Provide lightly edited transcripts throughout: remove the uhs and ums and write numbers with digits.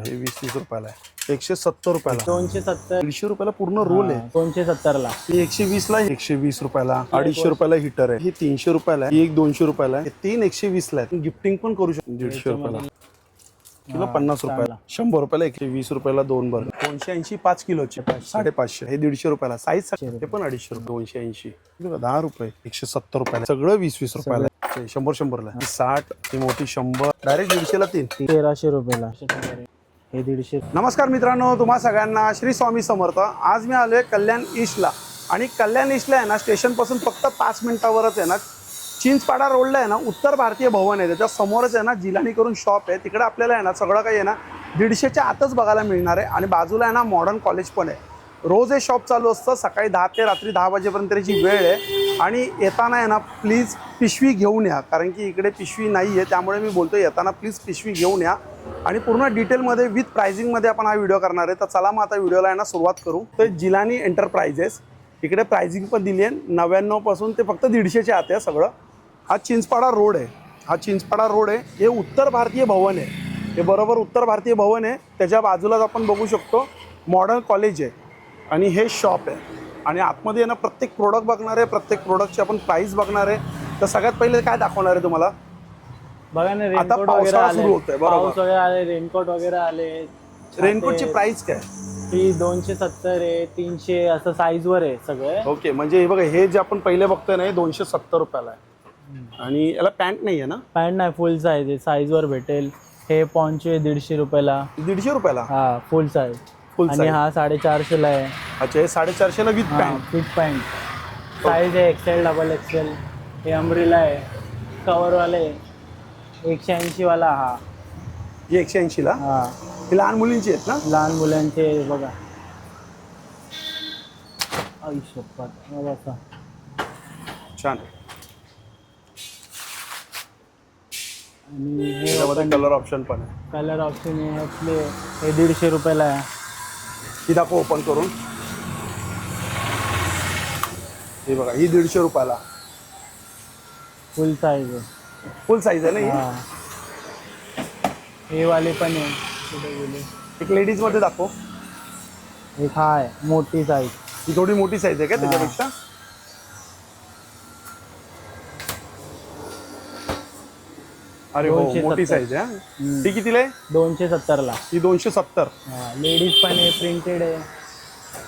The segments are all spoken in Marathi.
हे 20-20 रुपयाला आहे. 170 रुपयाला, 270, 150 रुपयाला पूर्ण रोल आहे. 270 ला. ही 120 ला, 120 रुपयाला, 250 रुपयाला हीटर आहे. ही 300 रुपयाला आहे, ही एक 200 रुपयाला आहे. 3 120 ला आहे. गिफ्टिंग पण करू शकतो. 150 रुपयाला किलो, 50 रुपयाला, 100 रुपयाला, 120 रुपयाला 2 बर्गर, 280 5 किलोचे 550, हे 150 रुपयाला. साईज हे पण 250 रुपये, 280, 10 रुपये, 170 रुपयाला. सगळं 20-20 रुपयाला. 100 ला, 60, ही मोठी 100, डायरेक्ट 150 ला 3, 1300 रुपयाला. हे 150. नमस्कार मित्रांनो, तुम्हा सगळ्यांना श्री स्वामी समर्थ. आज मी आलोय कल्याण ईस्टला, आणि कल्याण ईस्टला आहे ना, स्टेशन पासून फक्त 5 मिनिटावरच आहे ना, चिंचपाडा रोडला आहे ना, उत्तर भारतीय भवन आहे. त्याच्या समोरच आहे ना, जिलानी करून शॉप आहे. तिकडे आपल्याला आहे ना, सगळं काही आहे ना 150च्या आतच बघायला मिळणार आहे. आणि बाजूला आहे ना, मॉडर्न कॉलेज पण आहे. रोज हे शॉप चालू असतं, सकाळी 10 ते रात्री 10 वाजेपर्यंत त्याची वेळ आहे. आणि येताना आहे ना, प्लीज पिशवी घेऊन या, कारण की इकडे पिशवी नाही आहे. त्यामुळे मी बोलतो, येताना प्लीज पिशवी घेऊन या. आणि पूर्ण डिटेलमध्ये विथ प्राइसिंगमध्ये आपण हा व्हिडिओ करणार आहे. तर चला मग आता व्हिडिओला आहे ना सुरुवात करू. तर जिलानी एंटरप्राइजेस, इकडे प्राइसिंग पण दिली आहे 99 पासून ते फक्त 150च्या आत आहे सगळं. हा चिंचपाडा रोड आहे, हा चिंचपाडा रोड आहे. हे उत्तर भारतीय भवन आहे, हे बरोबर उत्तर भारतीय भवन आहे. त्याच्या बाजूलाच आपण बघू शकतो मॉडर्न कॉलेज आहे, आणि हे शॉप आहे. आणि आतमध्ये आहे ना, प्रत्येक प्रोडक्ट बघणार आहे, प्रत्येक प्रोडक्टची आपण प्राइस बघणार आहे. तर सगळ्यात पहिले काय दाखवणार आहे तुम्हाला, बघा ना, आता रेनकोट वगैरे पावसाळा आले, सुरू होतोय, बरोबर. पाऊस वगैरे आले, रेनकोट वगैरे आले. रेनकोटची प्राइस काय? ही 270 आहे, 300 असं साईज वर आहे सगळे. ओके, म्हणजे हे बघा, हे जे आपण पहिले बघतोय ना, हे 270 रुपयाला आहे. आणि याला पॅन्ट नाही आहे ना? पॅन्ट नाही, फुल साईज आहे, साईज वर भेटेल. हे पॉन्चो आहे 150 रुपयाला. 150 रुपयाला? हा, फुल साईज. फुल आणि साईज. हा 450 ला आहे. अच्छा, हे 450 ला with pant. With pant. Size आहे एक्सेल, डबल एक्सेल. हे अम्ब्रेला आहे, कवरवाले 180 वाला. हा, हे 180 ला. हा, हे लहान मुलींची आहेत ना? लहान मुलांचे बघा. छान. आणि हे त्यामध्ये कलर ऑप्शन पण आहे. कलर ऑप्शन आहे आपले. हे 150 रुपयाला आहे. ही दाखव ओपन करून. हे बघा, ही 150 रुपयाला. फुल साईज आहे. फुल साईज आहे ना ही? हा, हे वाले पण आहे. कुठे गेले? एक लेडीज मध्ये दाखव. एक हा आहे मोठी साईज. ही थोडी मोठी साईज आहे का त्याच्यापेक्षा? अरे हो, 270. मोठी साईज आहे. ही कितीला आहे? 270 ला. ही 270. हा, लेडीज पण आहे, प्रिंटेड आहे.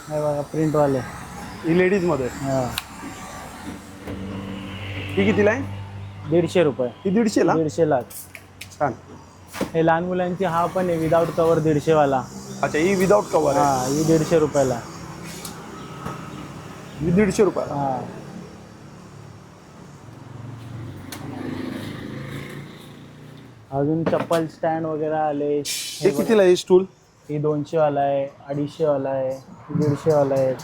हे बघा, प्रिंट वाले. ही लेडीज मध्ये. हा, ही कितीला आहे? 150 रुपये. ही 150 ला. 150 ला. छान. हे लहान मुलांची हा पण आहे विदाउट कवर 150 वाला. अच्छा, ही विदाउट कव्हर आहे. हा, ही 150 रुपयाला. ही 150 रुपयाला. हा, अजून चप्पल स्टँड वगैरे आले. हे कितीला आहे स्टूल? ही 200 वाला आहे, 250 वाला आहे, 150 वाला आहे.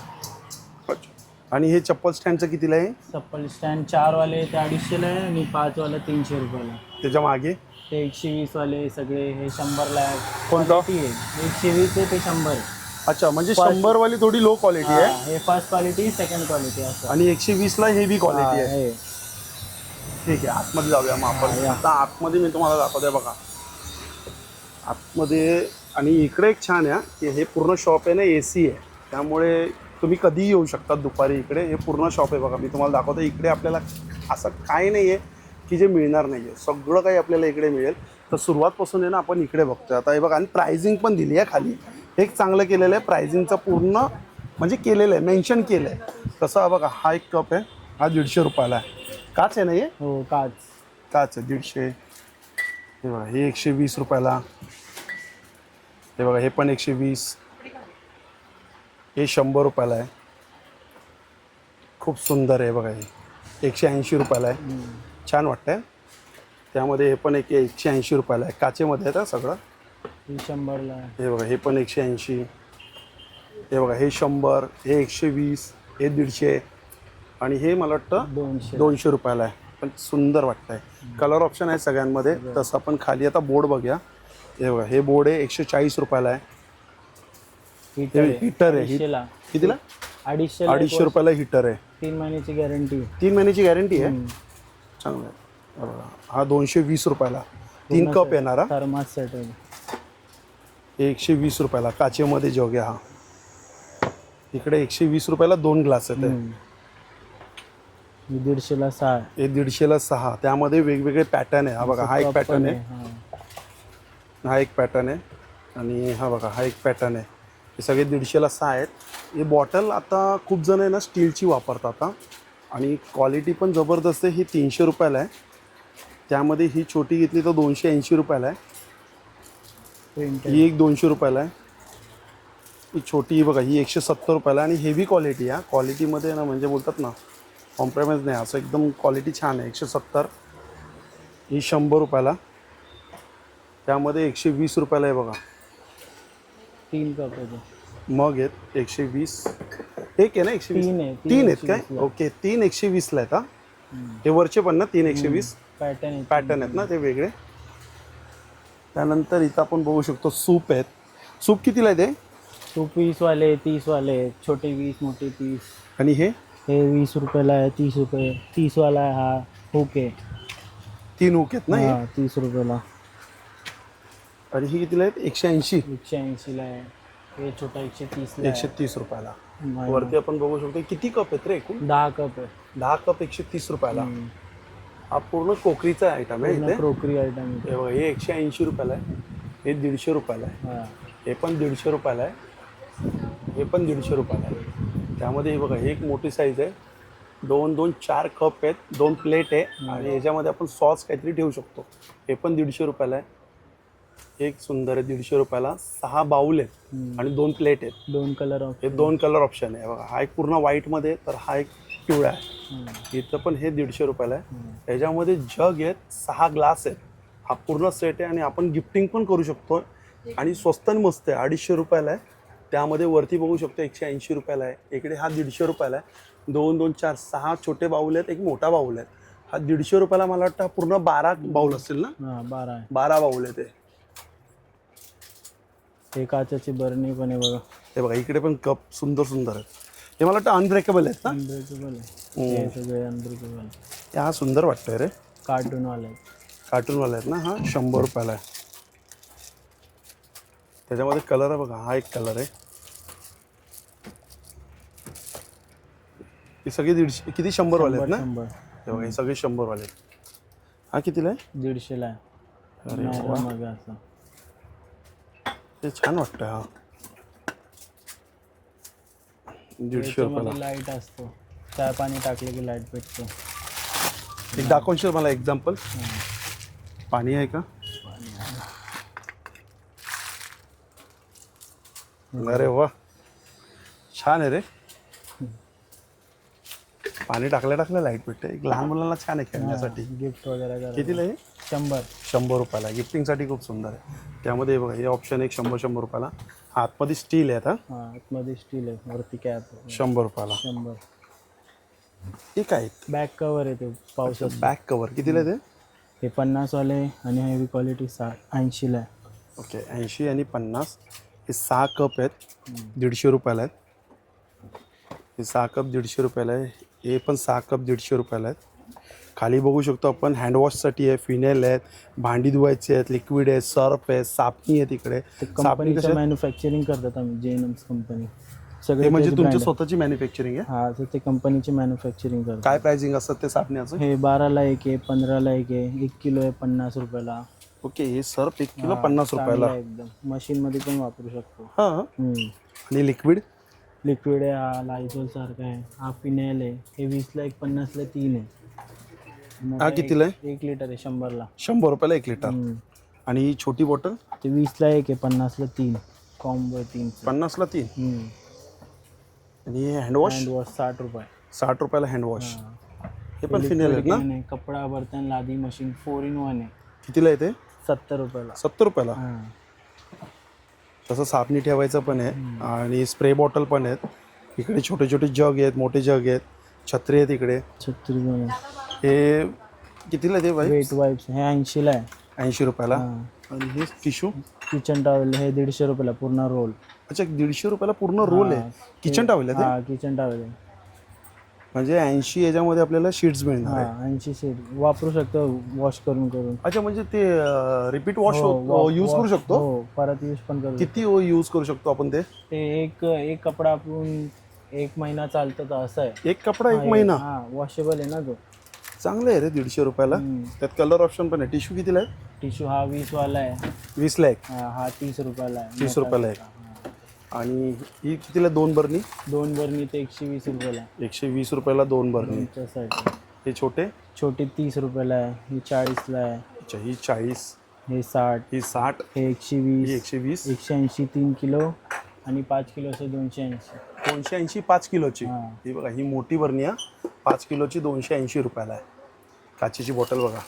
आणि हे चप्पल स्टँडचं कितीला आहे? चप्पल स्टँड 4 वाले ते 250 ला आहे, आणि 5 वाला 300 रुपयाला. त्याच्या मागे ते 120 वाले सगळे हे 100 ला आहे. कोणतं? ती आहे 120 ते 100. अच्छा, म्हणजे 100 वाली थोडी लो क्वालिटी आहे. हे फर्स्ट क्वालिटी, सेकंड क्वालिटी असं. आणि 120 ला हेवी क्वालिटी आहे. हे ठीक आहे, आतमध्ये जाऊया मग आपण. आता आतमध्ये मी तुम्हाला दाखवतोय बघा, आतमध्ये. आणि इकडे एक छान आहे की हे पूर्ण शॉप आहे ना, AC आहे, त्यामुळे तुम्ही कधीही येऊ शकता दुपारी. इकडे हे पूर्ण शॉप आहे बघा, मी तुम्हाला दाखवतो. इकडे आपल्याला असं काही नाही आहे की जे मिळणार नाही आहे, सगळं काही आपल्याला इकडे मिळेल. तर सुरुवातपासून आहे ना, आपण इकडे बघतोय आता. हे बघा, आणि प्राइसिंग पण दिली आहे खाली. एक चांगलं केलेलं आहे, प्राइसिंगचं पूर्ण म्हणजे केलेलं आहे, मेन्शन केलं आहे. कसं बघा, हा एक कप आहे, हा 150 रुपयाला आहे. काच आहे ना हे? हो, काच. काच आहे, 150. हे बघा, हे 120 रुपयाला. हे बघा, हे पण 120. हे 100 रुपयाला आहे. खूप सुंदर आहे बघा. हे 180 रुपयाला आहे. छान वाटतंय. त्यामध्ये हे पण 180 रुपयाला आहे. काचेमध्ये आहे सगळं. ही 100 ला आहे. हे बघा, हे पण 180. हे बघा, हे 100, हे 120, हे 150, आणि हे मला वाटतं 200 रुपयाला आहे. पण सुंदर वाटतंय. कलर ऑप्शन आहे सगळ्यांमध्ये. तसं आपण खाली आता बोर्ड बघूया. हे बघा, हे बोर्ड आहे 140 रुपयाला आहे. हीटर आहे. हीटर आहे. कितीला? 250 रुपयाला हीटर आहे. 3 महिन्याची गॅरंटी. 3 महिन्याची गॅरंटी आहे. चांगलं आहे. हा 220 रुपयाला. 3 कप येणारा. थर्मास सेट आहे. हे 120 रुपयाला काचेमध्ये जग आहे हा. इकडे 120 रुपयाला 2 ग्लास आहेत. 150ला 6. हे 150ला 6. त्यामध्ये वेगवेगळे पॅटर्न आहे. हा बघा हा एक पॅटर्न आहे, हा एक पॅटर्न आहे आणि हा बघा हा एक पॅटर्न आहे. हे सगळे 150ला 6 आहेत. हे बॉटल आता खूप जण आहे ना स्टीलची वापरतात आता आणि क्वालिटी पण जबरदस्त आहे. ही 300 रुपयाला आहे. त्यामध्ये ही छोटी घेतली तर 280 रुपयाला आहे. ही एक 200 रुपयाला आहे. ही छोटी बघा ही 170 रुपयाला आणि हेवी क्वालिटी आहे. क्वालिटीमध्ये ना म्हणजे बोलतात ना कॉम्प्रोमाइज नाही, असं एकदम क्वालिटी छान आहे. 170. ही 100 रुपयाला. त्यामध्ये 120 रुपयाला आहे बघा. 3 कप आहे. मग आहेत 120. एक आहे ना 120. 3 आहेत काय? ओके 3 120ला आहेत. हा हे वरचे पण ना 3 120 पॅटर्न आहेत ना ते वेगळे. त्यानंतर इथं आपण बघू शकतो सूप आहेत. सूप कितीला आहे ते? सूप 20 वाले 30 वाले, छोटे 20 मोठे 30. आणि हे 20 रुपयाला आहे, 30 रुपये. 30 वाला आहे हा हुक आहे. 3 हुक आहेत ना हे. 30 रुपयाला. आणि ही कितीला आहेत? 180. 180ला आहे. हे छोटा 130ला. 130 रुपयाला. वरती आपण बघू शकतो किती कप आहेत रे एकूण? 10 कप आहे. 10 कप 130 रुपयाला. हा पूर्ण कोकरीचा आयटम आहे इथे. Crockery item. हे बघा हे 180 रुपयाला आहे. हे 150 रुपयाला आहे. हे पण 150 रुपयाला आहे. हे पण 150 रुपयाला आहे. त्यामध्ये हे बघा हे एक मोठी साईज आहे. 2 4 कप आहेत, 2 प्लेट आहे आणि याच्यामध्ये आपण सॉस काहीतरी ठेवू शकतो. हे पण 150 रुपयाला आहे. एक सुंदर आहे 150 रुपयाला. 6 बाउल आहेत आणि 2 प्लेट आहेत. 2 कलर. हे 2 कलर ऑप्शन आहे बघा. हा एक पूर्ण व्हाईटमध्ये, तर हा एक पिवळा आहे. इथं पण हे 150 रुपयाला आहे. याच्यामध्ये जग आहेत, 6 ग्लास आहेत. हा पूर्ण सेट आहे आणि आपण गिफ्टिंग पण करू शकतो आणि स्वस्त आणि मस्त आहे. 250 रुपयाला आहे. त्यामध्ये वरती बघू शकतो 180 रुपयाला आहे. इकडे हा 150 रुपयाला आहे. 2 2 4 6 छोटे बाउल आहेत, एक मोठा बाउल आहे. हा 150 रुपयाला मला वाटतं पूर्ण 12 बाउल असतील ना. 12 आहे. 12 बाउल आहे ते. हे काचेची बरणी पण आहे बघा. हे बघा इकडे पण कप सुंदर सुंदर आहेत. हे मला वाटतं अनब्रेकेबल आहेत ना. अनब्रेकेबल आहे. हे सगळे अनब्रेकेबल आहे. हा सुंदर वाटतोय रे. कार्टूनवाले आहेत. कार्टूनवाला आहेत ना. हा 100 रुपयाला आहे. त्याच्यामध्ये कलर आहे बघा. हा एक कलर आहे. हे सगळे 150 किती 100 वाले आहेत ना. 100. हे बघा हे सगळे 100 वाले आहेत. हा कितीला आहे? 150ला आहे. अरे वा. मग असं ते छान वाटतं. हा 150 रुपयाला. लाईट असतो. चहा पाणी टाकले की लाईट पेटतो. एक दाखवशील मला एक्झाम्पल? पाणी आहे का? अरे वा छान आहे रे. पाणी टाकल्या लाईट भेटते. एक लहान मुलांना छान आहे खेळण्यासाठी. गिफ्ट वगैरे करा. कितीला आहे? 100 रुपयाला. गिफ्टिंगसाठी खूप सुंदर आहे. त्यामध्ये बघा हे ऑप्शन एक 100 रुपयाला. आतमध्ये स्टील आहे. आता आतमध्ये स्टील आहे, वरती कॅप. 100 रुपयाला. 100. हे काय? बॅक कवर आहे ते पावसाचं. बॅक कवर कितीला आहे ते? हे 50 वाले आणि हेवी क्वालिटी 80ला आहे. ओके 80 आणि 50. हे 6 कप आहेत, 150 रुपयाला आहेत. हे 6 कप 150 रुपयाला आहे. हे पण 6 कप 150 रुपयाला आहेत. खाली बघू शकतो आपण हँडवॉशसाठी आहे, फिनेल आहेत, भांडी धुवायचे आहेत, लिक्विड आहे, सर्फ आहे, साबणी आहे. तिकडे कंपनीचं मॅन्युफॅक्चरिंग करतात आम्ही. जेएनएम्स कंपनी सगळे. म्हणजे तुमची स्वतःची मॅन्युफॅक्चरिंग आहे? हा, तर ते कंपनीची मॅन्युफॅक्चरिंग करतात. काय प्राइसिंग असतात ते साबण्याचं? हे 12ला एक आहे, 15ला एक आहे, 1 किलो आहे 50 रुपयाला. ओके हे सर्फ 1 किलो 50 रुपयाला. एकदम मशीनमध्ये पण वापरू शकतो. हां. आणि लिक्विड आहे. हा लायझॉल सारखा आहे. हा फिनेल आहे. हे 20ला 1, 50ला 3 आहे. हा कितीला आहे? 1 लिटर आहे 100ला. 100 रुपयाला 1 लिटर. आणि ही छोटी बॉटल ते 20ला 1 आहे, 50ला 3. कॉम्बो 3. 50ला 3. आणि हे हँडवॉश 60 रुपये. 60 रुपयाला हँडवॉश. हे पण फिनेल आहेत ना. कपडा बर्तन लादी मशीन 4 in 1 आहे. कितीला आहे ते? 70 रुपयाला. 70 रुपयाला. तसं साबणी ठेवायचं पण आहे आणि स्प्रे बॉटल पण आहेत. इकडे छोटे छोटे जग आहेत, मोठे जग आहेत, छत्री आहेत इकडे. 36 रुपये. हे कितीला ते बाई? वेट वाईप्स हे 80ला आहे. 80 रुपयाला. आणि हे टिश्यू किचन टॉवेल हे 150 रुपयाला पूर्ण रोल. अच्छा 150 रुपयाला पूर्ण रोल आहे. किचन टॉवेल आहे किचन टॉवेल आहे. म्हणजे 80 याच्यामध्ये आपल्याला शीट्स मिळणार आहे. हा 80 शीट वापरू शकतो वॉश करून करून. अच्छा, म्हणजे ते रिपीट वॉश हो, यूज करू शकतो. हो परत यूज पण करू शकतो. किती यूज करू शकतो आपण ते? ते एक कपडा आपण 1 महिना चालतं तर असं आहे. एक कपडा 1 महिना? हा वॉशेबल आहे ना तो. चांगलं आहे रे. 150 रुपयाला. त्यात कलर ऑप्शन पण आहे. टिश्यू कितीला आहे? टिश्यू हा 20 वाला आहे. 20ला एक. हा 30 रुपयाला आहे. 30 रुपयाला एक. आणि ही कितीला 2 बरणी? 2 बरणी ते 120 रुपयाला. 120 रुपयाला 2 बरणी. त्यासाठी हे छोटे? छोटी 30 रुपयाला आहे. ही 40ला आहे. अच्छा, ही 40, हे 60, ही 60, हे 120, ही 120, 180 3 किलो आणि 5 किलोचं 280. 280 5 किलोची. हा. ही बघा, ही मोठी बरणी आहे 5 किलोची 280 रुपयाला आहे. काचेची बॉटल बघा.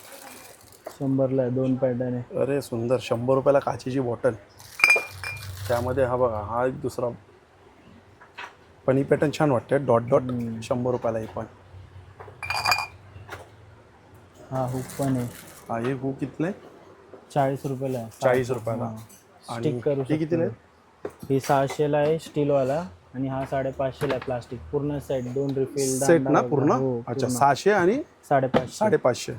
100ला आहे. 2 पॅटर्न आहे. अरे सुंदर. 100 रुपयाला काचेची बॉटल. त्यामध्ये हा बघा, हा एक दुसरा पनी पॅटर्न छान वाटतं. Dot dot. 100 रुपयाला हे पण. हा हुक पण आहे. हा, हे हू कितीला आहे? 40 रुपयाला आहे. 40 रुपयाला. आणि स्टिक करू हे कितीला आहे? हे 600ला आहे स्टीलवाला आणि हा 550ला आहे प्लास्टिक. पूर्ण सेट 2 रिफिल सेट ना पूर्ण? अच्छा, 600 आणि 550. 550.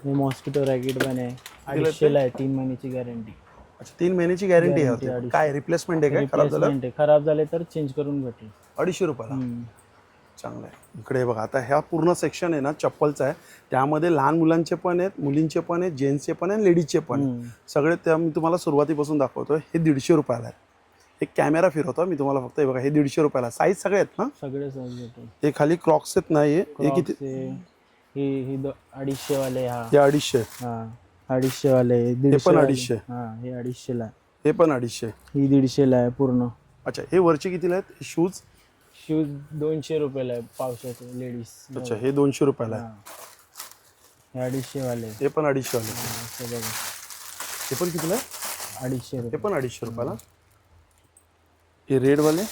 हे मॉस्किटो रॅकेट पण आहे. 250ला आहे. 3 महिन्याची गॅरंटी. अच्छा, 3 महिन्याची गॅरंटी Guarantee, आहे. 250. काय रिप्लेसमेंट आहे? काय खराब झालं? खराब झाले तर चेंज करून भेटेल. 250 रुपयाला. चांगलं आहे. इकडे बघा, आता ह्या पूर्ण सेक्शन आहे ना चप्पलचा आहे. त्यामध्ये लहान मुलांचे पण आहेत, मुलींचे पण आहेत, जेंट्सचे पण आहेत, लेडीजचे पण आहेत. सगळे त्या मी तुम्हाला सुरुवातीपासून दाखवतो. हे 150 रुपयाला आहे. एक कॅमेरा फिरवतो मी तुम्हाला फक्त. हे बघा, हे 150 रुपयाला. साईज सगळे आहेत ना? सगळे सहज भेटेल. हे खाली क्रॉक्स आहेत ना? हे किती? ही 250 वाले. हा हे 250. हा 250 वाले. हे पण 250. हा हे 250ला आहे. हे पण 250. ही 150ला आहे पूर्ण. अच्छा, हे वरचे कितीला आहेत शूज? शूज 200 रुपयाला आहे पावसाचे लेडीज. अच्छा, हे 200 रुपयाला आहे. हे 250 वाले. हे पण 250 वाले. असं बघा. हे पण कितीला आहे? 250 हे रुपये. पण 250 रुपयाला. हे रेड वाले?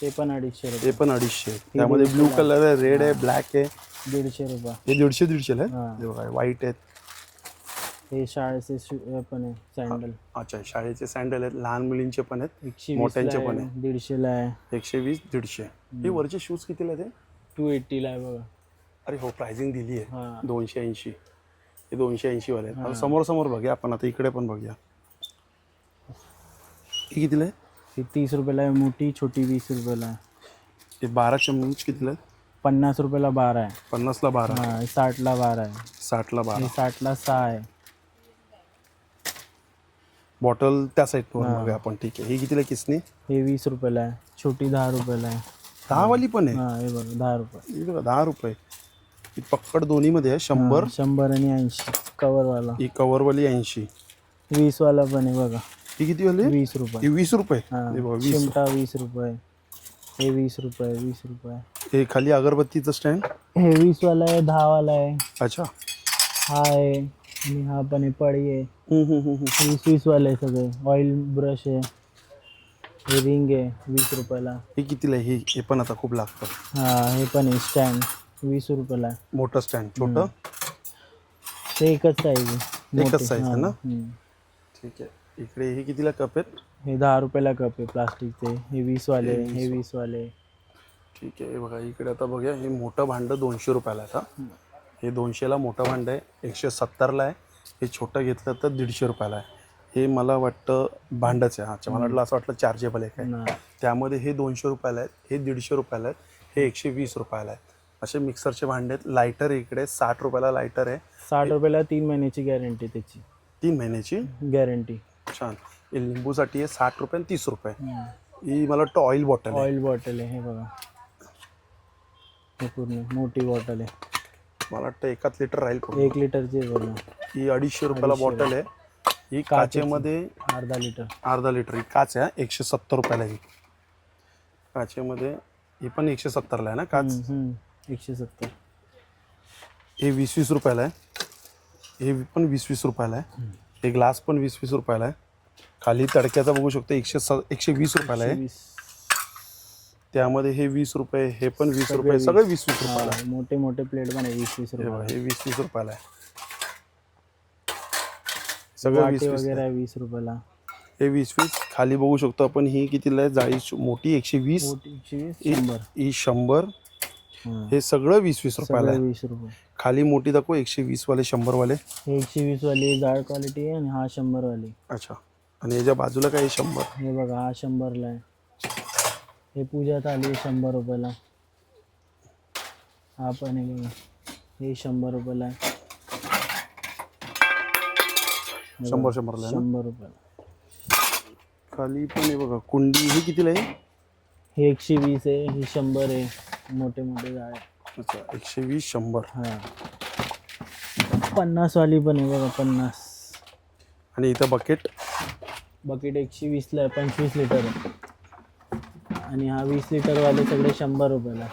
ते पण 250 हे रुपये. पण 250. त्यामध्ये ब्लू कलर आहे, रेड आहे, ब्लॅक आहे. 150 रुपये. हे 150 ला हा. आहे. हे बघा, व्हाईट आहेत. हे शाळेचे पण आहे सँडल. अच्छा, शाळेचे सँडल आहेत, लहान मुलींचे पण आहेत, 120 मोठ्यांचे ला पण आहे. आहे. 150 ला आहे. 120, 150. हे वरचे शूज कितीला आहेत? 280 ला आहे बघा. अरे हो, प्राइसिंग दिली आहे. हा. 280. हे 280 वाले आहेत. आता समोर समोर बघूया आपण. आता इकडे पण बघूया. हे कितीला आहे? ही 30 रुपयाला आहे मोठी. छोटी 20 रुपयाला आहे. हे 12 चम्मच कितीला आहेत? 50 रुपयाला 12 आहे. 50ला 12. हा 60ला 12 आहे. 60ला 12. हे 60ला 6 आहे. बॉटल त्या साईडवर बघूया आपण. ठीक आहे. ही कितीला किसनी? हे 20 रुपयाला आहे. छोटी 10 रुपयाला आहे. 10 वाली पण आहे. हा हे बघा 10 रुपये. ही बघा 10 रुपये. ही पक्कड दोन्हीमध्ये आहे. 100. 100 आणि 80 कवरवाला. ही कवरवाली 80. 20 वाला पण आहे बघा. ही किती वाली? 20 रुपये. ही 20 रुपये. हा हे बघा 20. चिमटा 20 रुपये. हे 20 रुपये. 20 रुपये. हे खाली अगरबत्तीचं स्टँड. हे 20 वाला आहे. 10 वाला आहे. अच्छा. हा आहे आणि हा पण आहे. पळी आहे. 20 वाले आहे सगळे. ऑइल ब्रश आहे. हे रिंग आहे 20 रुपयाला. हे कितीला आहे? हे पण आता खूप लागतं. हा हे पण आहे स्टँड 20 रुपयाला आहे. मोठं स्टँड. छोटं? ते एकच साईज आहे. एकच साईज आहे ना? हम्म. ठीक आहे. इकडे हे कितीला कप आहेत? हे 10 रुपयाला कप आहे प्लास्टिकचे. हे 20 वाले. हे 20 वाले. ठीक आहे. बघा इकडे आता बघूया. हे मोठं भांडं 200 रुपयाला आहे. आता हे 200ला मोठं भांडं आहे. 170ला आहे. हे छोटं घेतलं तर 150 रुपयाला आहे. हे मला वाटतं भांडंच आहे. अच्छा, मला वाटलं असं वाटलं चार्जेबल आहे काय. नाही. त्यामध्ये हे 200 रुपयाला आहेत. हे 150 रुपयाला आहेत. हे 120 रुपयाला आहेत. असे मिक्सरचे भांडे आहेत. लायटर इकडे 60 रुपयाला लायटर आहे. 60 रुपयाला 3 महिन्याची गॅरंटी त्याची. 3 महिन्याची गॅरंटी. छान. हे लिंबूसाठी आहे 60 रुपये आणि 30 रुपये. ही मला वाटतं ऑइल बॉटल आहे. ऑइल बॉटल आहे. हे बघा हे पूर्ण मोठी बॉटल आहे. मला वाटतं 1 लिटर राहील पूर्ण. 1 लिटरची आहे बघा. ही 250 रुपयाला बॉटल आहे. ही काचेमध्ये अर्धा लिटर. अर्धा लिटर. ही काच आहे. 170 रुपयाला ही काचेमध्ये. ही पण 170ला आहे ना काच? 170. हे 20-20 रुपयाला आहे. हे पण 20-20 रुपयाला आहे. हे ग्लास पण 20-20 रुपयाला आहे. खाली तडक्याचा बघू शकतो 120 रुपयाला आहे. 120. त्यामध्ये हे 20 रुपये. हे पण 20 रुपये. सगळे 20-20 रुपयाला आहे. मोठे मोठे प्लेट पण आहे 20-20 हे रुपये. बघा, हे 20-20 रुपयाला आहे. सगळं वाटी 20-20 वगैरे आहे 20 रुपयाला. हे 20-20. खाली बघू शकतो आपण. ही कितीला आहे? जाळी मोठी 120. मोठी 120. 100. ही 100. हा. हे सगळं 20-20 रुपयाला सगळं आहे. 20 रुपये. खाली मोठी दाखव 120 वाले 100 वाले. हे 120 वाली जाड क्वालिटी आहे आणि हा 100 वाली. अच्छा. आणि याच्या बाजूला काय 100. हे बघा हा 100 ला आहे. हे पूजा थाली 100 रुपयाला. हा पण आहे बघा, हे 100 रुपयाला आहे. 100 ला आहे ना. 100 रुपयाला. खाली पण आहे बघा कुंडी. ही कितीला आहे? हे 120 आहे, ही 100 आहे. मोठे मोठे जाळे. अच्छा 120 100. हा 50 वाली पण आहे बघा, 50. आणि इथं बकेट. बकेट 120 ला आहे, 25 लिटर आहे. आणि हा 20 लिटर वाले सगळे 100 रुपयाला.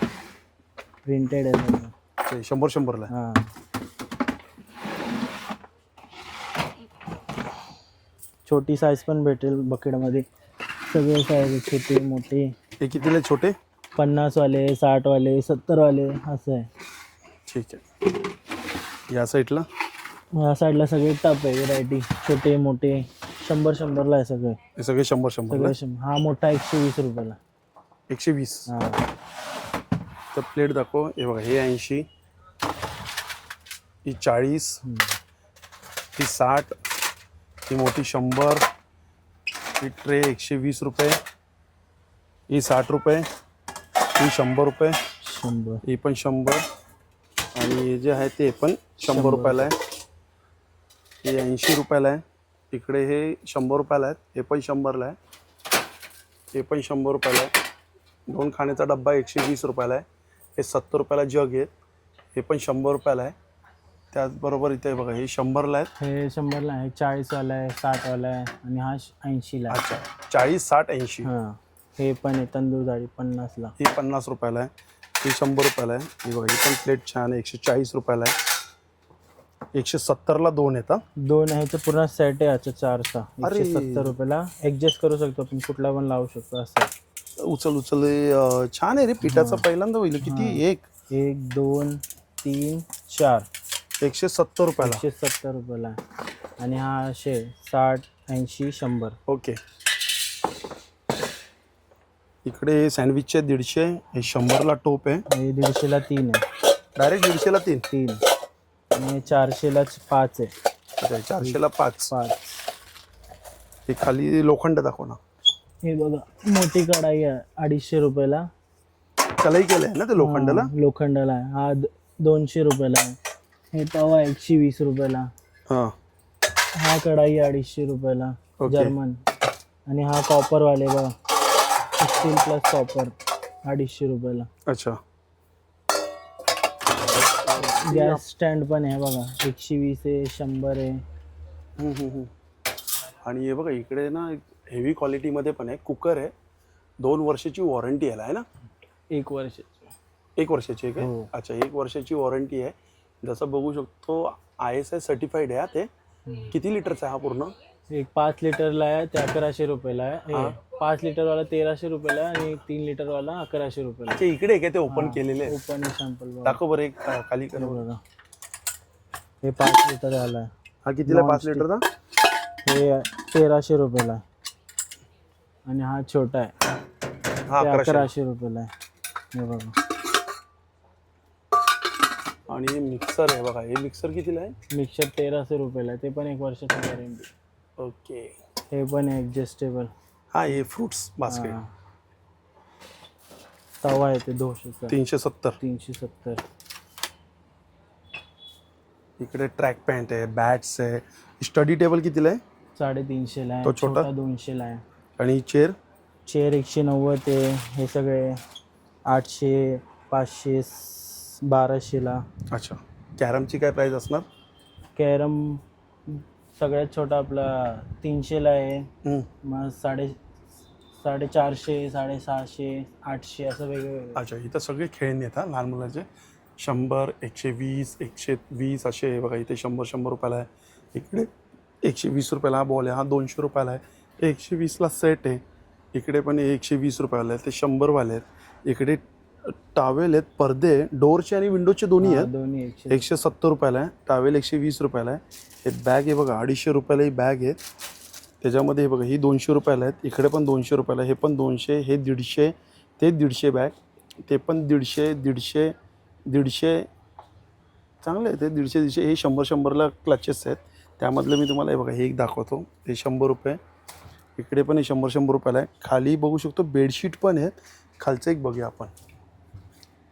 प्रिंटेड आहे सगळं. 100 ला आहे. हा छोटी साईज पण भेटेल बकेटमध्ये. सगळे साईज छोटी मोठी. हे कितीला आहे छोटे? 50 वाले, 60 वाले, 70 वाले असं आहे. ठीक आहे. या साईडला या साईडला सगळे टप आहे व्हरायटी. छोटे मोठे 100 ला आहे सगळे. हे सगळे 100 सगळे 100. हा मोठा 120 रुपयाला. 120. हा तर प्लेट दाखव. हे बघा हे 80, ही 40, ही 60, ही मोठी 100, ही ट्रे 120 रुपये, ही 60 रुपये, ही 100 रुपये, 100. ही पण 100. आणि हे जे आहे ते पण 100 रुपयाला आहे. हे 80 रुपयाला आहे. इकडे हे 100 रुपयाला आहेत. हे पण 100ला आहे. हे पण 100 रुपयाला आहे. 2 खाण्याचा डब्बा 120 रुपयाला आहे. हे 70 रुपयाला जग आहेत. हे पण 100 रुपयाला आहे. त्याचबरोबर इथे बघा हे 100ला आहेत. हे 100 ला आहे, 40 वाला आहे, 60 वाला आहे आणि हा 80 ला आहे. अच्छा 40, 60, 80. हा हे पण आहे तंदूर जाळी 50 ला. ही 50 रुपयाला आहे. ही 100 रुपयाला आहे. ही बघा ही पण प्लेट छान आहे. 140 रुपयाला आहे. 170ला 2 येतात. 2 आहे तर पूर्ण सेट आहे याचा 4चा. अरे. 170 रुपयाला. ऍडजस्ट करू शकतो आपण, कुठला पण लावू शकतो असं आहे. उचल छान आहे रे. पिठाचा पहिल्यांदा होईल. किती? 1, 2, 3, 4. 170 रुपयाला. 170 रुपयाला आहे. आणि हा असे 60, 80, 100. ओके. इकडे सँडविचचे 150. हे 100ला टोप आहे. हे 150 ला 3 आहे. डायरेक्ट 150ला 3. 3. आणि 400 ला 5 आहे. अच्छा 400ला 5. 5. हे खाली लोखंड दाखव ना. हे बघा मोठी कढाई आहे 250 रुपयाला. कलई केलंय ना ते लोखंडाला. हा, लोखंडाला आहे. हा 200 रुपयाला आहे. हे तवा 120 रुपयाला. हा हा कढाई 250 रुपयाला. ओके. जर्मन. आणि हा कॉपर वाले बघा, स्टील प्लस कॉपर 250 रुपयाला. अच्छा. गॅस स्टँड पण आहे बघा, 120 आहे, 100 आहे. आणि हे बघा इकडे ना हेवी क्वालिटीमध्ये पण आहे. कुकर आहे. 2 वर्षाची वॉरंटी आहे ना. 1 वर्ष. 1 वर्षाची आहे काय? हो. अच्छा 1 वर्षाची वॉरंटी आहे. जसं बघू शकतो ISI सर्टिफाईड आहे. ते किती लिटरचा आहे हा पूर्ण? एक 5 लिटरला आहे ते 1100 रुपयाला आहे. हा. 5 लिटरवाला 1300 रुपयाला आहे आणि 3 लिटरवाला 1100 रुपयाला. अच्छा इकडे आहे का ते ओपन केलेले आहे? ओपन सॅम्पल बघा. दाखव बरं एक खाली कर. बघा. हे 5 लिटर वाला आहे. हा कितीला? 5 Non-stick. लिटरचा. हे 1300 रुपयाला आहे. आणि हा छोटा आहे हा ते 1100. 1100 रुपयाला आहे. हे बघा. आणि हे मिक्सर आहे बघा. हे मिक्सर कितीला आहे? मिक्सर 1300 रुपयाला आहे. ते पण 1 वर्षाची वॉरंटी. ओके. हे पण आहे ॲडजस्टेबल. हा हे फ्रुट्स बास्केट. तवा आहे ते 200चा. 370. 370. इकडे ट्रॅक पॅन्ट आहे, बॅट्स आहे. स्टडी टेबल कितीला आहे? 350 ला आहे. तो छोटा? 200 ला आहे. आणि चेअर? चेअर 190 आहे. हे सगळे 800, 500, 1200 ला. अच्छा. कॅरमची काय प्राईस असणार? कॅरम सगळ्यात छोटा आपला 300 ला आहे. मग 450, 650, 800 असं वेगवेगळं. अच्छा इथं सगळे खेळणी आहेत. लहान मुलाचे 100, 120, 120 असे आहे बघा. इथे 100 रुपयाला आहे. इकडे 120 रुपयाला हा बॉल आहे. हा 200 रुपयाला आहे. 120ला सेट आहे. इकडे पण 120 रुपयाला आहे. ते 100 वाले आहेत. इकडे टावेल आहेत, पडदे डोअरचे आणि विंडोचे दोन्ही आहेत. दोन्ही 170 रुपयाला आहे. टावेल 120 रुपयाला आहे. हे बॅग आहे बघा 250 रुपयाला ही बॅग आहे. त्याच्यामध्ये हे बघा ही 200 रुपयाला आहेत. इकडे पण 200 रुपयाला. हे पण 200. हे 150. ते 150 बॅग. ते पण 150, 150, 150 चांगले आहे ते 150 हे 100ला क्लचेस आहेत. त्यामधलं मी तुम्हाला हे बघा हे एक दाखवतो. हे 100 रुपये. इकडे पण हे 100 रुपयाला आहे. खाली बघू शकतो बेडशीट पण आहेत. खालचं एक बघूया आपण.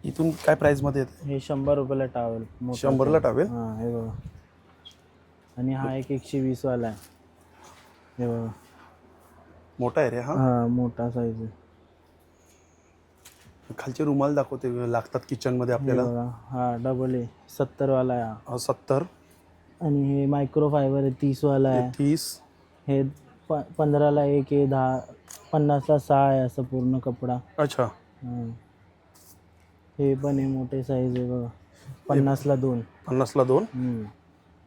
इथून काय प्राईसमध्ये येते? हे 100 रुपयाला टावेल. 100ला टावेल. हां हे बघा. आणि हा एक 120 वाला आहे. हे बघा मोठा आहे रे हा. हां मोठा साईज आहे. खालचे रुमाल दाखवते लागतात किचनमध्ये हे आपल्याला. बघा हा डबल आहे 70 वाला आहे हा. 70. आणि हे मायक्रो फायबर आहे 30 वाला आहे. 30. हे 15ला एक आहे 10 50ला 6 आहे असं पूर्ण कपडा. अच्छा. हां हे पण आहे मोठे साईज आहे बघा 50ला 2. 50ला 2.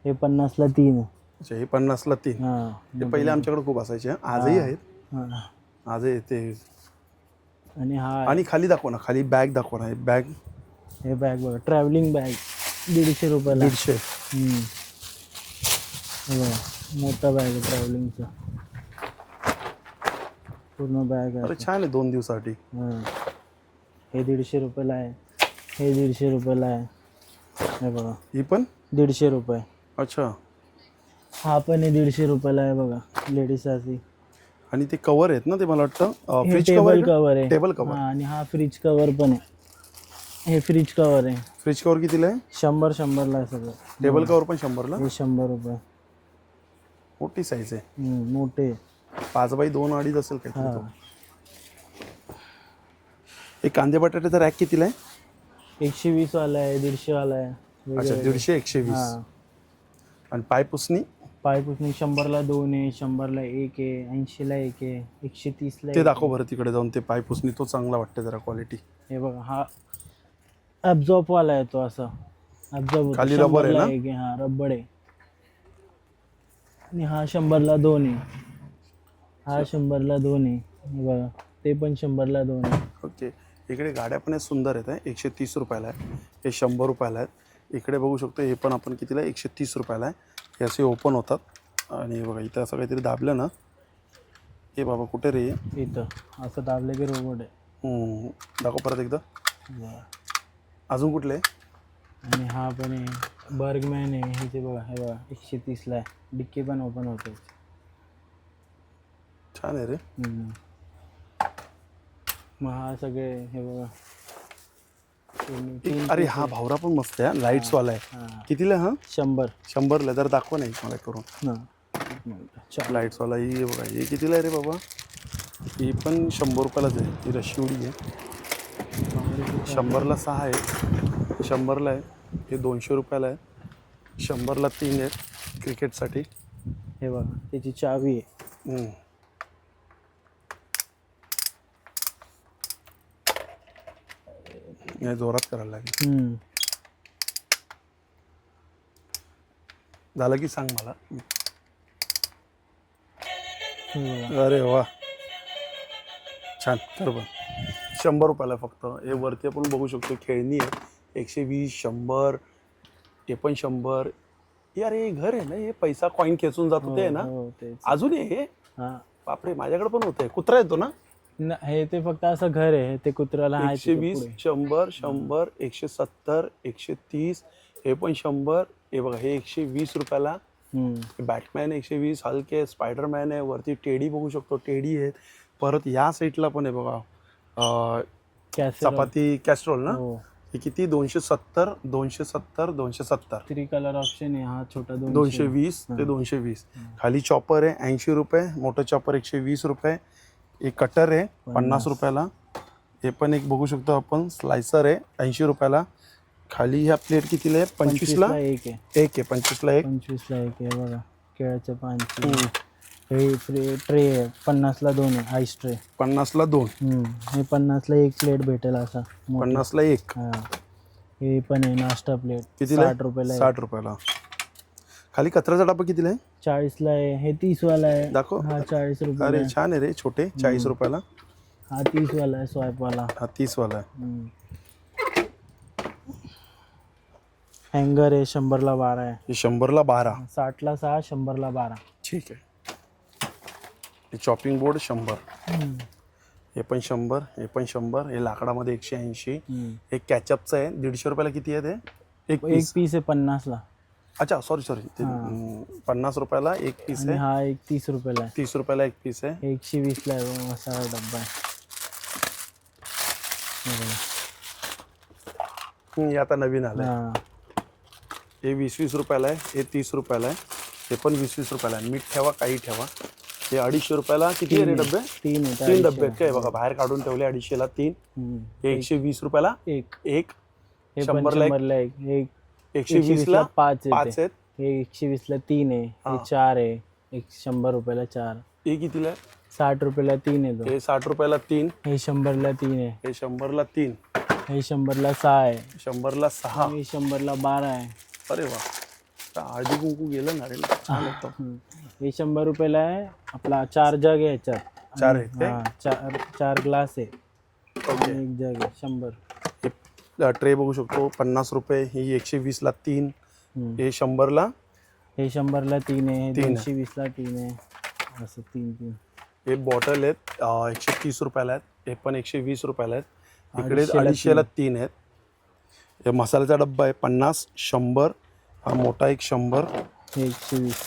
हे 50ला 3 आहे. अच्छा हे 50ला 3. हां ते पहिले आमच्याकडे खूप असायचे. आजही आहेत. हां आजही ते. आणि हा आणि खाली दाखव ना. खाली बॅग दाखव ना. बॅग. हे बॅग बघा ट्रॅव्हलिंग बॅग 150 रुपयाला. 150. हे बघा मोठा बॅग आहे ट्रॅव्हलिंगचा पूर्ण बॅग आहे. अरे छान आहे 2 दिवसासाठी. हां हे 150 रुपयाला आहे. हे 150 रुपयाला आहे. हे बघा ही पण 150 रुपये. अच्छा. हा पण आहे 150 रुपयाला आहे बघा लेडीजसाठी. आणि ते कवर आहेत ना ते मला वाटतं हे फ्रिज टेबल कवर आहे. Table cover. हां आणि हा फ्रिज कवर पण आहे. हे फ्रिज कवर आहे फ्रिज कवर कितीला आहे? 100ला आहे सगळं. टेबल कवर पण 100ला. हे 100 रुपये. मोठी साईज आहे. मोठे 5x2 2.5 असेल काहीतरी हां तो. हे कांदे बटाट्याचा रॅक कितीला आहे? 120 वाला आहे 150 वाला आहे. अच्छा 150 120. हां आणि पाय पुसणी पायपुसणी 100ला 2 आहे 100ला 1 आहे 80ला 1 आहे 130ला ते 1 दाखव बरं तिकडे जाऊन. ते पाय पुसणी तो चांगला वाटतं जरा क्वालिटी. हे बघा हा ॲब्झॉर्ब वाला आहे तो असा ॲब्झॉर्ब खाली रबर आहे ना? हां रबर आहे. आणि हा 100ला 2 आहे. हा 100ला 2 आहे. हे बघा ते पण 100ला 2 आहे. ओके. इकडे गाड्या पण सुंदर आहेत. 130 रुपयाला आहे. हे 100 रुपयाला आहेत. इकडे बघू शकतो हे पण आपण कितीला 130 रुपयाला आहे. हे असे ओपन होतात. आणि बघा इथं असं काहीतरी दाबलं ना. हे बाबा कुठे रे? इथं असं दाबलं की रोबोट आहे. दाखव परत एकदा. बघा. अजून कुठले? आणि हा पण आहे बर्गमॅन आहे. हे ते बघा हे बघा 130ला आहे. डिक्की पण ओपन होते. छान आहे रे. मग हा सगळे हे बघा अरे हा भावरा पण मस्त आहे. लाईट्स वाला आहे. हां कितीला हा? 100. 100ला. जर दाखवा नाही मला करून. हां लाईट्स वाला ही बघा. हे कितीला आहे रे बाबा? ही पण 100 रुपयालाच आहे. ही रशिवडी आहे. 100ला 6 आहे. 100ला आहे. हे 200 रुपयाला आहे. 100ला 3 आहेत क्रिकेटसाठी. हे बघा त्याची चावी आहे. नाही जोरात करायला लागेल. झालं की सांग मला. अरे वा छान. कर पण 100 रुपयाला फक्त. हे वरती आपण बघू शकतो खेळणी आहे 120 100. ते पण 100. हे अरे हे घर आहे ना. हे पैसा कॉईन खेचून जात होते ना. अजून हे बापरे माझ्याकडे पण होते. कुत्रा येतो ना. हे ते फक्त असं घर आहे. ते कुत्र्याला 120 100 100 170 130. हे पण 100. हे बघा हे 120 रुपयाला. बॅटमॅन 120. हलके स्पायडरमॅन आहे. वरती टेडी बघू शकतो. टेडी आहेत. परत या साईडला पण आहे बघा चपाती कॅस्ट्रोल ना. हे किती 270 270 270. 3 कलर ऑप्शन आहे. हा छोटा 220 ते 220. खाली चॉपर आहे 80 रुपये. मोठं चॉपर 120 रुपये. एक कटर आहे 50 रुपयाला. हे पण एक बघू शकतो आपण स्लायसर आहे 80 रुपयाला. खाली ह्या प्लेट कितीला आहे? 25ला 1 आहे. 25ला 1. 25ला 1 आहे बघा. केळ्याचं पान. हे ट्रे आहे 50ला 2 आहे. आईस ट्रे 50ला 2. हे 50ला 1 प्लेट भेटेल असा. 50ला 1. हे पण आहे नाश्ता प्लेट कितीला? 60 रुपयाला. 60 रुपयाला. खाली कचऱ्याचा डबा कितीला आहे? 40ला आहे. हे 30 वाला आहे. दाखव. हा 40 रुपये. अरे छान आहे रे. छोटे 40 रुपयाला. हा 30 वाला आहे. स्वॅप वाला. हा 30 वाला आहे. हँगर आहे 100ला 12 आहे. हे 100ला 12. 60ला 6 100ला 12. ठीक आहे. हे चॉपिंग बोर्ड 100. हे पण 100, हे पण 100, हे लाकडामध्ये 180. हम्म. हे कॅचअपचं आहे 150 रुपयाला. किती आहे ते? एक एक पीस. पीस आहे 50ला. अच्छा सॉरी ते हा. 50 रुपयाला एक पीस आणि आहे. हा एक 30 रुपयाला आहे. 30 रुपयाला एक पीस आहे. 120ला आहे बघ, मसाला डब्बा आहे. हे आता नवीन आलं आहे. हा. हे 20-20 रुपयाला आहे. हे 30 रुपयाला आहे. हे पण 20-20 रुपयाला आहे. मीठ ठेवा, काही ठेवा. हे 250 रुपयाला. किती आहे रे डब्बे? 3 आहे. 3 डब्बे आहेत काय? बघा बाहेर काढून ठेवले 250ला 3. हे 120 रुपयाला एक. एक. हे पण 100ला एक. 100ला एक. हे 120ला 5 5 आहेत. हे 120ला 3 आहे. हे 4 आहे. 100 रुपयाला 4. हे कितीला आहे? 60 रुपयाला 3 आहे तो. हे 60 रुपयाला 3. हे 100ला 3 आहे. हे 100ला 3. हे 100ला 6 आहे. 100ला 6. हे 100ला 12 आहे. अरे वा, हळदी कुंकू गेलं ना रे, छान होतं. हे 100 रुपयाला आहे. आपला 4 जग आहे ह्याच्यात. 4 आहेत काय? हा, 4 ग्लास आहे. ओके. एक जग आहे 100. हे ट्रे बघू शकतो 50 रुपये. ही 120ला 3. हे 100ला. हे 100ला 3 आहे. हे 3 220ला 3 आहे. असं 3. हे बॉटल आहेत 130 रुपयाला आहेत. हे पण 120 रुपयाला आहेत. इकडे 250ला 250ला 3 आहेत. हे मसाल्याचा डब्बा आहे 50, 100. हा मोठा एक 100. हे 120.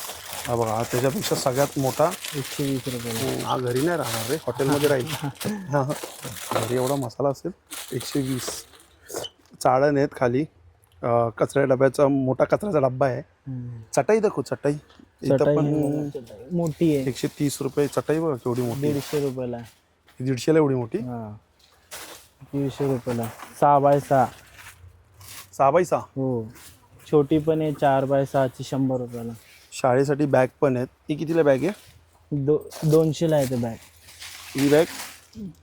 हा बघा, हा त्याच्यापेक्षा सगळ्यात मोठा. 120 रुपयाला. हा घरी नाही राहणार रे, हॉटेलमध्ये राहील. हा घरी एवढा मसाला असेल. 120. चाळण आहेत खाली. कचऱ्या डब्याचा मोठा कचऱ्याचा डब्बा आहे. चटाई दाखव, चटाई. इथं चटाई पण मोठी आहे. 130 रुपये चटाई. बघा केवढी मोठी. 150 रुपयाला आहे. 150ला एवढी मोठी. हा, 150 रुपयाला. 6x6. 6x6. हो, छोटी पण आहे 4x6ची 100 रुपयाला. शाळेसाठी बॅग पण आहेत. ही कितीला बॅग आहे? 200ला आहे ते बॅग. ही बॅग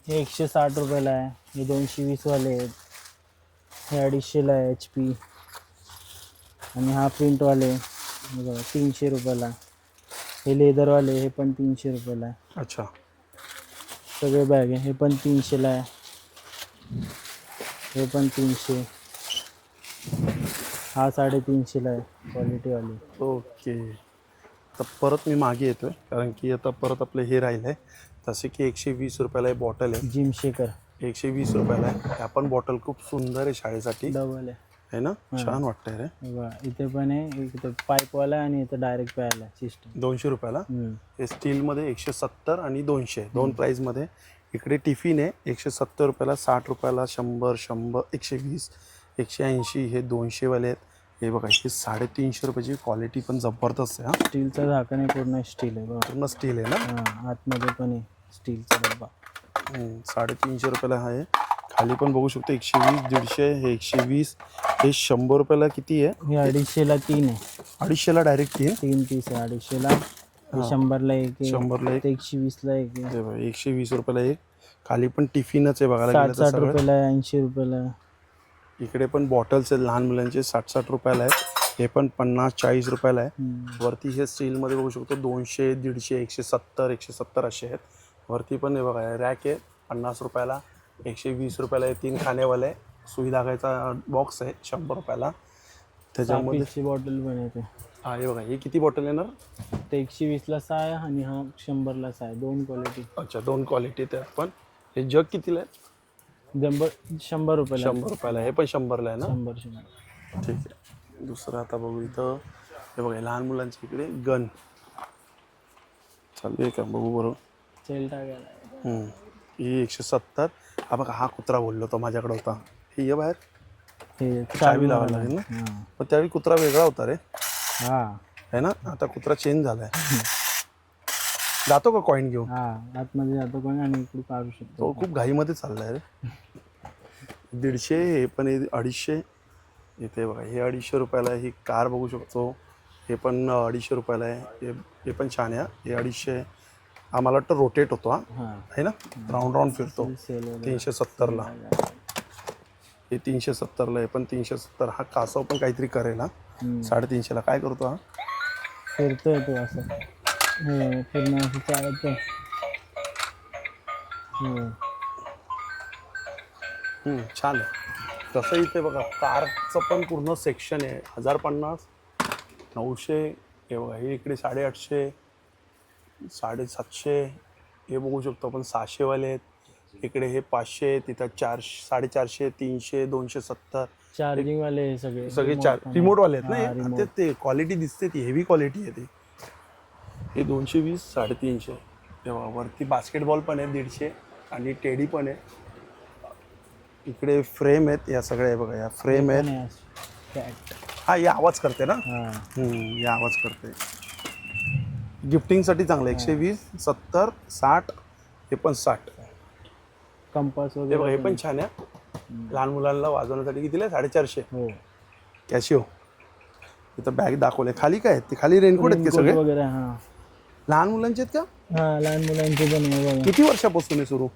हे 160 रुपयाला आहे. हे 220 वाले आहेत. हे 250ला आहे HP. आणि हा प्रिंटवाले बघा 300 रुपयाला. हे लेदरवाले हे पण 300 रुपयाला आहे. अच्छा. सगळे बॅग आहे. हे पण 300ला आहे. हे पण 300. हा 350ला आहे क्वालिटीवाली. ओके. तर परत मी मागे येतोय कारण की आता परत आपलं हे राहिलं आहे. जसे की 120 रुपयाला हे बॉटल आहे. जिम शेकर 120 रुपयाला आहे. ह्या पण बॉटल खूप सुंदर आहे शाळेसाठी. डबल आहे ना, छान वाटतंय रे. आहे बघा. इथे पण आहे. इथे पाईपवाला आहे आणि इथं डायरेक्ट प्यायला सिस्टम. 200 रुपयाला. हे स्टीलमध्ये 170 आणि 200 दोन प्राईजमध्ये. इकडे टिफिन आहे 170 रुपयाला, 60 रुपयाला, 100, 100, 120, 180. हे 200वाले आहेत. हे बघा, हे 350 रुपयाची. क्वालिटी पण जबरदस्त आहे. हा, स्टीलचं झाकण आहे. पूर्ण स्टील आहे बघा. पूर्ण स्टील आहे ना. हां, आतमध्ये पण आहे स्टीलचा डब्बा. 350 रुपयाला आहे. खाली पण बघू शकतो 120, 150. हे 120. हे 100 रुपयाला. किती आहे? हे 250ला 3 आहे. 250ला डायरेक्ट 3. 3 पीस आहे 250ला. हे 100ला एक आहे. 100ला एक. ते 120ला एक आहे. हे बघा, 120 रुपयाला एक. खाली पण टिफिनच आहे बघायला गेलं तर 60 सगळं. रुपयाला आहे. 80 रुपयाला आहे. इकडे पण बॉटल्स आहेत लहान मुलांचे 60 रुपयाला आहेत. हे पण 50-40 रुपयाला आहे. वरती हे स्टीलमध्ये बघू शकतो 200, 150, 170, 170 असे आहेत. वरती पण हे बघा रॅक आहे 50 रुपयाला. 120 रुपयाला आहे. 3 खानेवाले. सुई धागायचा बॉक्स आहे 100 रुपयाला. त्याच्यामध्ये 6 बॉटल पण येते. हा हे बघा, हे किती बॉटल येणार? ते 120ला 6 आहे आणि हा 100ला 6 आहे. 2 क्वालिटी. अच्छा, 2 क्वालिटी त्यात पण. हे जग कितीला आहे? 100 रुपयाला. 100 रुपयाला. हे पण 100ला आहे ना. 100. ठीक आहे. दुसरं आता बघू इथं. हे बघा, लहान मुलांच्या इकडे गन चालू आहे का बघू बरोबर. तेल टाकायला. ही 170. हा बघा, हा कुत्रा बोललो होता माझ्याकडे होता. हे ये बाहेर. हे चावी लावायला लागेल ना. हां. पण त्यावेळी कुत्रा वेगळा होता रे, हां. आहे ना. आता कुत्रा चेंज झालाय. जातो का कॉईन घेऊन? हां, आतमध्ये जातो पण आणि इकडे काढू शकतो. तो खूप घाईमध्ये चाललाय रे. 150. हे पण 250. इथे बघा, हे 250 रुपयाला आहे. ही कार बघू शकतो. हे पण 250 रुपयाला आहे. हे पण छान आहे. हे 250. हा मला वाटतं रोटेट होतो. हा हां. आहे ना, राऊंड राऊंड फिरतो. सेल वगैरे. 370ला. हे 370ला आहे. पण 370. हा कासव पण काहीतरी करेल. हा 350ला. काय करतो हा? फिरतोय तो असं. हो, पूर्ण असं चालतंय. हो. छान आहे. तसं इथे बघा कारचं पण पूर्ण सेक्शन आहे. 1050, 900. हे बघा, हे इकडे 850, 750. हे बघू शकतो आपण 600वाले आहेत. इकडे हे 500, तिथं 400, 450, 300, 270. चार्जिंग वाले हे सगळे सगळे remote रिमोट वाले आहेत ना हा, हे? remote. ते क्वालिटी दिसते, ती हेवी क्वालिटी आहे ती. हे 220, 350. तेव्हा वरती बास्केटबॉल पण आहे 150 आणि टेडी पण आहे. इकडे फ्रेम आहेत या सगळ्या, हे बघा या फ्रेम आहेत. कॅट. हा, हे आवाज करते ना. हा हे आवाज करते. गिफ्टिंगसाठी चांगलं. 120, 70, 60. हे पण 60. कंपास हे बघा, वगैरे हे पण छान आहे. लहान मुलांना वाजवण्यासाठी कितीला आहे? 450. हो. कॅशिओ. इथं बॅग दाखवले. खाली काय आहेत ते? खाली रेनकोट आहेत ते Raincoat सगळे? वगैरे हा. लहान मुलांचे आहेत का? हा, लहान मुलांचे पण आहे बघा. किती वर्षापासून आहे सुरू?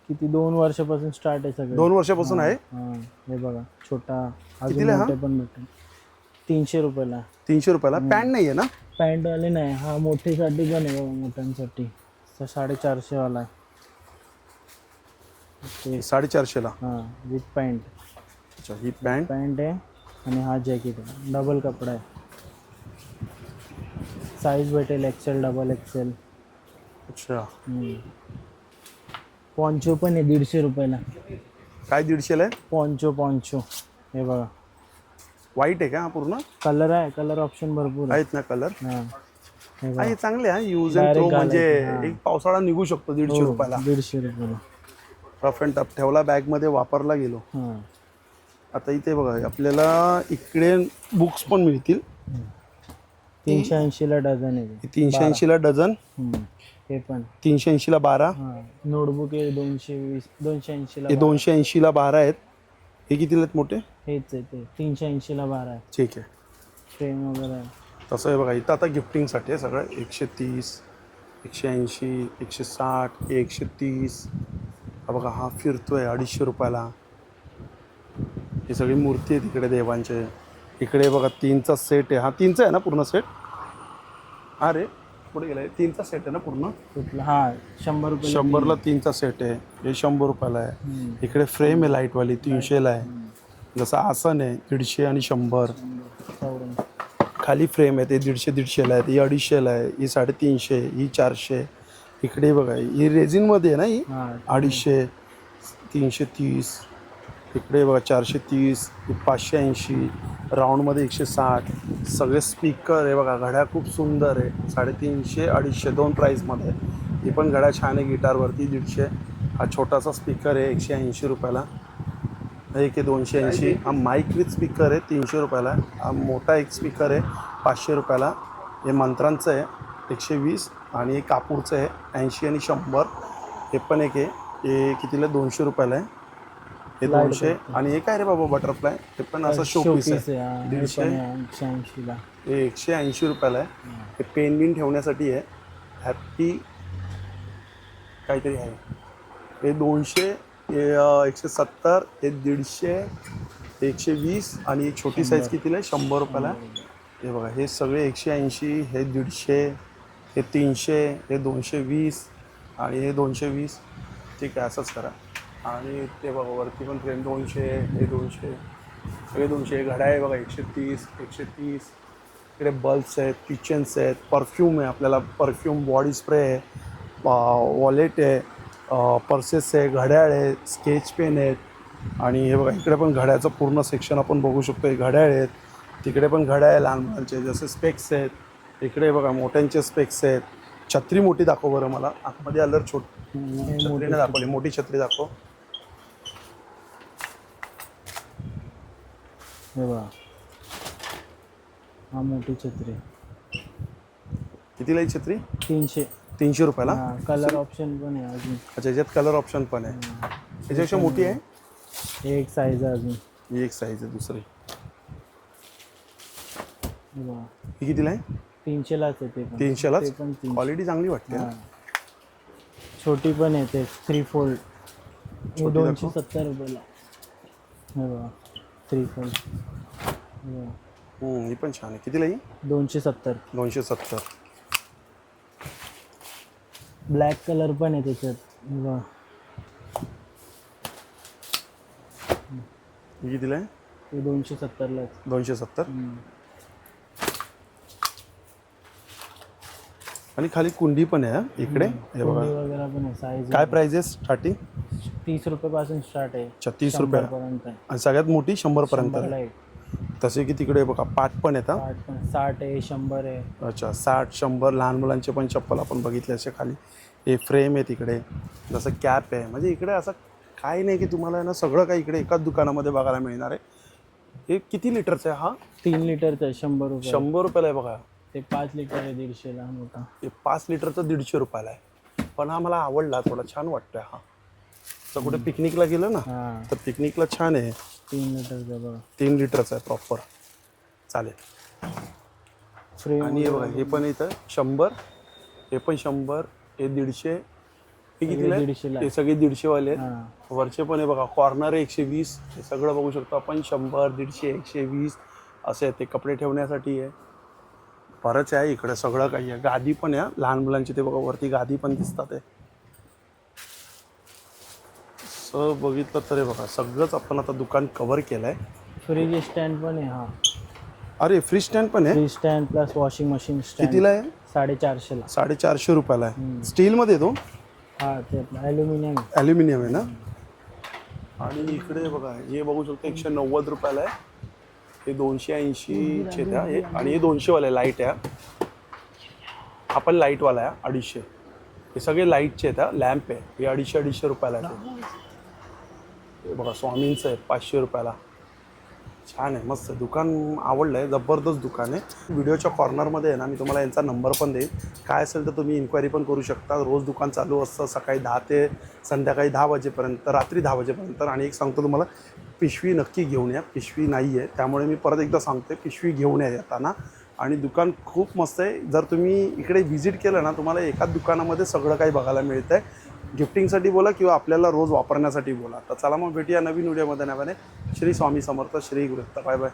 किती 2 वर्षापासून स्टार्ट आहे सगळं. 2 वर्षापासून आहे. हा, हे बघा छोटा, अजून कितीला हा? मोठे पण भेटतात. 300 रुपयाला. 300 रुपयाला. पॅन्ट नाही आहे ना? पॅन्ट वाले नाही, हा मोठेसाठी पण आहे बघा, मोठ्यांसाठी 450 वाला आहे. ते 450 ला. हा, विथ पॅन्ट. अच्छा, ही पॅन्ट. पॅन्ट आहे आणि हा जॅकेट आहे, डबल कपडा आहे. साईज भेटेल एक्सेल, डबल एक्सेल. अच्छा, पॉन्चो पण आहे 150 रुपयाला. काय 150 ला आहे? पॉन्चो हे बघा. व्हाईट आहे का हा पूर्ण? कलर आहे, कलर ऑप्शन भरपूर आहे. आहेत ना कलर? हा, हे हा, बघा. हे चांगले आहे. यूज अँड Direct थ्रो म्हणजे घालायचं, हा. एक पावसाळा निघू शकतो 150 रुपयाला. 150 रुपयाला. रफ अँड टफ ठेवला बॅगमध्ये, वापरला गेलो. हा. आता इथे बघा, आपल्याला इकडे बुक्स पण मिळतील. 380 ला डझन आहे. 380 ला डझन. हे पण 380 ला 12. हा, नोटबुक आहे 220, 280 ला. हे 280 ला 12 आहेत. हे कितीला आहेत मोठे? हेच आहे ते 380 ला 12 आहे. ठीक आहे. फ्रेम वगैरे आहे. तसं आहे बघा, इथं आता गिफ्टिंगसाठी आहे सगळं. 130, 180, 160, 130. हा बघा, हा फिरतोय 250 रुपयाला. ही सगळी मूर्ती आहे तिकडे देवांचे. इकडे बघा 3चा सेट आहे. हा 3चा आहे ना पूर्ण सेट? अरे पुढे गेलाय. 3चा सेट आहे ना पूर्ण? कुठला? हा, 100 रुपये. 100 ला 3चा सेट आहे. हे 100 रुपयाला आहे. इकडे फ्रेम आहे लाईटवाली 300 ला आहे. जसं आसन आहे 150 आणि 100. खाली फ्रेम आहे ते 150 ला आहे. ही 250 ला आहे. ही 350, ही 400. इकडे बघा, ही रेझिनमध्ये आहे ना, ही 250, 330. इकडे बघा 430, 580, राऊंडमध्ये 160. सगळे स्पीकर आहे बघा. घड्याळ खूप सुंदर आहे. 350, 250 दोन प्राईजमध्ये. ही पण घड्याळ छान आहे, गिटारवरती 150. हा छोटासा स्पीकर आहे 180 रुपयाला. एक आहे 280. हा माईक विथ स्पीकर आहे 300 रुपयाला. हा मोठा एक स्पीकर आहे 500 रुपयाला. हे मंत्रांचं आहे 120 आणि एक कापूरचं आहे 80 आणि 100. हे पण एक आहे, हे कितीला? 200 रुपयाला आहे. हे 200. आणि हे काय रे बाबा, बटरफ्लाय. हे पण असं शोपीस आहे 180 ला. हे 180 रुपयाला आहे. हे पेन बिन ठेवण्यासाठी आहे. हॅप्पी काहीतरी आहे. हे 200, हे 170, हे 150, 120 आणि एक छोटी साईज कितीला आहे? 100 रुपयाला. हे बघा, हे सगळे 180, हे 150, हे 300, हे 220 आणि हे 220. ठीक आहे, असंच करा. आणि ते बघा वरती पण फ्रेम 200, हे 200, सगळे 200. हे घड्याळ आहे बघा 130, 130. इकडे बल्ब्स आहेत, किचन्स आहेत, परफ्यूम आहे. आपल्याला परफ्यूम, बॉडी स्प्रे आहे, वॉलेट आहे, पर्सेस आहे, घड्याळ आहे, स्केच पेन आहेत. आणि हे बघा, इकडे पण घड्याचं पूर्ण सेक्शन आपण बघू शकतो. हे घड्याळ आहेत. तिकडे पण घड्याळ आहे लहान मुलांचे, जसे स्पेक्स आहेत. इकडे बघा मोठ्यांचे स्पेक्स आहेत. छत्री मोठी दाखव बरं मला. आतमध्ये आल्यावर छत्रीने दाखवली, मोठी छत्री दाखव. हे बघा, हा मोठी छत्री. कितीला ही छत्री? 300 रुपयाला. कलर ऑप्शन पण आहे अजून. अच्छा, याच्यात कलर ऑप्शन पण आहे. याच्यापेक्षा मोठी आहे. एक साईज आहे अजून. ही एक साईज आहे दुसरी. हे बघा, ही कितीला आहे? 300 लाच आहे ते पण. 300 लाच. ते पण 300. क्वालिटी चांगली वाटते. छोटी पण आहे ते 3 फोल्ड. हे 270 रुपयाला. हे बघा 3 फोल्ड. ही पण छान आहे. कितीला ही? 270. 270. ब्लॅक कलर पण आहे त्याच्यात. हे बघा, ही कितीला आहे? ते 270 लाच. 270. आणि खाली कुंडी पण आहे हा, इकडे हे बघा. कुंडी वगैरे पण आहे साईज. काय प्राइस आहे स्टार्टिंग? 30 रुपयापासून स्टार्ट आहे. 36 रुपये पर्यंत आहे. आणि सगळ्यात मोठी 100 पर्यंत 100 ला आहे. आहे. तसे की तिकडे बघा पाट पण आहेत हा. 60 आहे, 100 आहे. अच्छा 60-100 लहान मुलांचे पण चप्पल आपण बघितले असे खाली. हे फ्रेम आहे तिकडे, जसं कॅप आहे. म्हणजे इकडे असं काही नाही की तुम्हाला आहे ना सगळं काही इकडे एकाच दुकानामध्ये बघायला मिळणार आहे. हे किती लिटरचं आहे हा? 3 लिटरचं आहे, 100 रुपये. 100 रुपयाला आहे बघा. ते 5 लिटर आहे 150 ला मोठा. हे 5 लिटरचं 150 रुपयाला आहे. पण हा मला आवडला, थोडा छान वाटतोय हा. तर कुठे पिकनिकला गेलं ना हां, तर पिकनिकला छान आहे. 3 लिटरचं आहे बघा. 3 लिटरचं आहे प्रॉपर. चालेल. फ्रेम आणि हे बघा हे पण इथं 100, हे पण 100, हे 150. हे कितीला आहे? 150 ला. हे सगळे 150 वाले आहेत. हां, वरचे पण आहे बघा, कॉर्नर आहे 120. हे सगळं बघू शकतो आपण. 100, 150, 120 असे आहे. ते कपडे ठेवण्यासाठी आहे. बरंच आहे इकडे, सगळं काही आहे. गादी पण आहे लहान मुलांची. ते बघा वरती गादी पण दिसतात आहे. बघितलं तर हे बघा सगळंच आपण आता दुकान कव्हर केलं आहे. फ्रीज स्टँड पण आहे. हा, अरे फ्रीज स्टँड पण आहे. Fridge stand plus washing machine stand. कितीला आहे? 450 ला. 450 रुपयाला आहे. स्टीलमध्ये येतो. हा, ते ॲल्युमिनियम. ॲल्युमिनियम आहे ना. आणि इकडे बघा हे बघू शकतो 190 रुपयाला आहे. हे 280 चे आहे आणि हे 200 वाला आहे. लाईट आहे हा पण लाईटवाला आहे 250. हे सगळे लाईटचे आहेत. लॅम्प आहे. हे 250 रुपयाला आहे. हे बघा स्वामींचं आहे 500 रुपयाला. छान आहे, मस्त दुकान आवडलं आहे. जबरदस्त दुकान आहे. व्हिडिओच्या कॉर्नरमध्ये आहे ना मी तुम्हाला यांचा नंबर पण देईन. काय असेल तर तुम्ही इन्क्वायरी पण करू शकता. रोज दुकान चालू असतं सकाळी 10 ते संध्याकाळी 10 वाजेपर्यंत, रात्री 10 वाजेपर्यंत. आणि एक सांगतो तुम्हाला, पिशवी नक्की घेऊन या. पिशवी नाही आहे त्यामुळे मी परत एकदा सांगते, पिशवी घेऊन या येताना. आणि दुकान खूप मस्त आहे. जर तुम्ही इकडे व्हिजिट केलं ना तुम्हाला एकाच दुकानामध्ये सगळं काही बघायला मिळतं आहे. गिफ्टिंगसाठी बोला किंवा आपल्याला रोज वापरण्यासाठी बोला. तर चला मग भेटूया नवीन व्हिडिओमध्ये. नव्याने श्री स्वामी समर्थ, श्री गुरुदत्त. Bye bye.